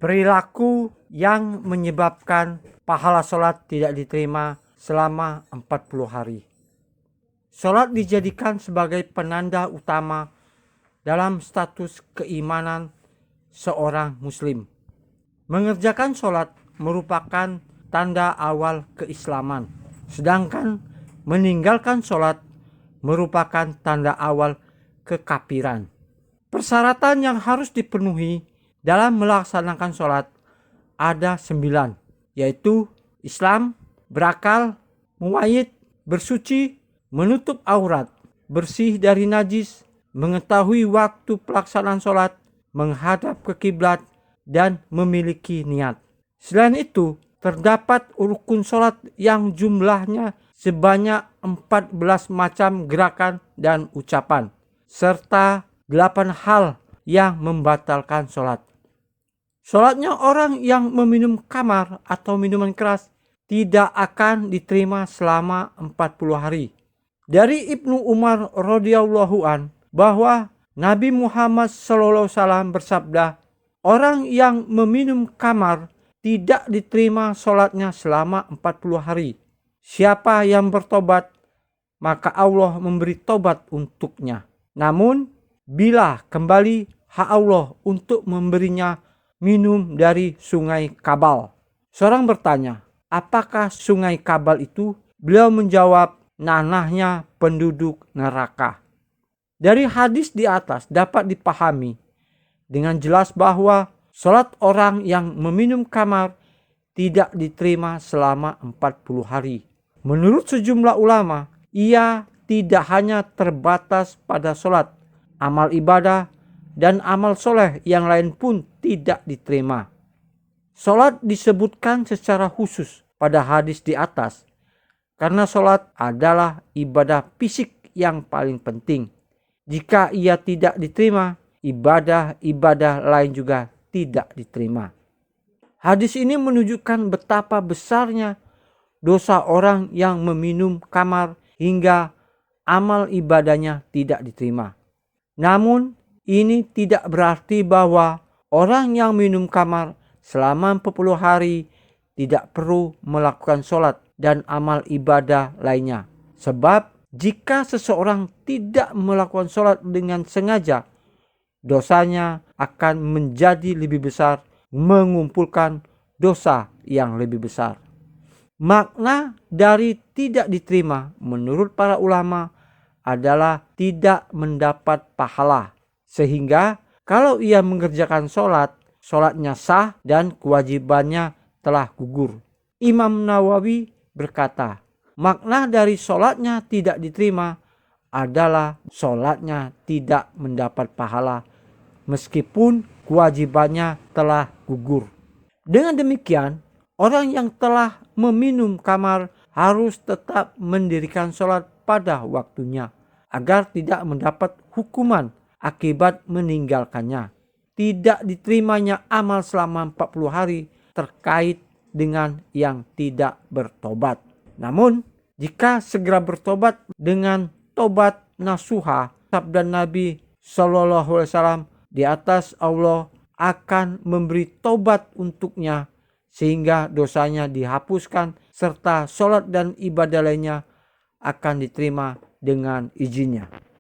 Perilaku yang menyebabkan pahala sholat tidak diterima selama 40 hari. Sholat dijadikan sebagai penanda utama dalam status keimanan seorang muslim. Mengerjakan sholat merupakan tanda awal keislaman, sedangkan meninggalkan sholat merupakan tanda awal kekafiran. Persyaratan yang harus dipenuhi dalam melaksanakan sholat ada 9, yaitu Islam, berakal, muwayyid, bersuci, menutup aurat, bersih dari najis, mengetahui waktu pelaksanaan sholat, menghadap ke kiblat, dan memiliki niat. Selain itu, terdapat rukun sholat yang jumlahnya sebanyak 14 macam gerakan dan ucapan, serta 8 hal yang membatalkan sholat. Sholatnya orang yang meminum khamar atau minuman keras tidak akan diterima selama 40 hari. Dari Ibnu Umar radhiyallahu an bahwa Nabi Muhammad SAW bersabda, orang yang meminum khamar tidak diterima sholatnya selama 40 hari. Siapa yang bertobat, maka Allah memberi tobat untuknya. Namun, bila kembali hak Allah untuk memberinya minum dari sungai Kabal. Seorang bertanya, apakah sungai Kabal itu? Beliau menjawab, nanahnya penduduk neraka. Dari hadis di atas dapat dipahami dengan jelas bahwa sholat orang yang meminum khamar tidak diterima selama 40 hari. Menurut sejumlah ulama, ia tidak hanya terbatas pada sholat, amal ibadah, dan amal soleh yang lain pun tidak diterima. Sholat disebutkan secara khusus pada hadis di atas karena sholat adalah ibadah fisik yang paling penting. Jika ia tidak diterima, ibadah-ibadah lain juga tidak diterima. Hadis ini menunjukkan betapa besarnya dosa orang yang meminum khamar hingga amal ibadahnya tidak diterima. Namun, ini tidak berarti bahwa orang yang minum khamar selama 40 hari tidak perlu melakukan sholat dan amal ibadah lainnya. Sebab jika seseorang tidak melakukan sholat dengan sengaja, dosanya akan menjadi lebih besar, mengumpulkan dosa yang lebih besar. Makna dari tidak diterima menurut para ulama adalah tidak mendapat pahala. Sehingga kalau ia mengerjakan sholat, sholatnya sah dan kewajibannya telah gugur. Imam Nawawi berkata, makna dari sholatnya tidak diterima adalah sholatnya tidak mendapat pahala meskipun kewajibannya telah gugur. Dengan demikian, orang yang telah meminum khamar harus tetap mendirikan sholat pada waktunya agar tidak mendapat hukuman akibat meninggalkannya. Tidak diterimanya amal selama 40 hari terkait dengan yang tidak bertobat. Namun, jika segera bertobat dengan tobat nasuha, sabda Nabi SAW, di atas Allah akan memberi tobat untuknya sehingga dosanya dihapuskan serta sholat dan ibadah lainnya akan diterima dengan izinnya.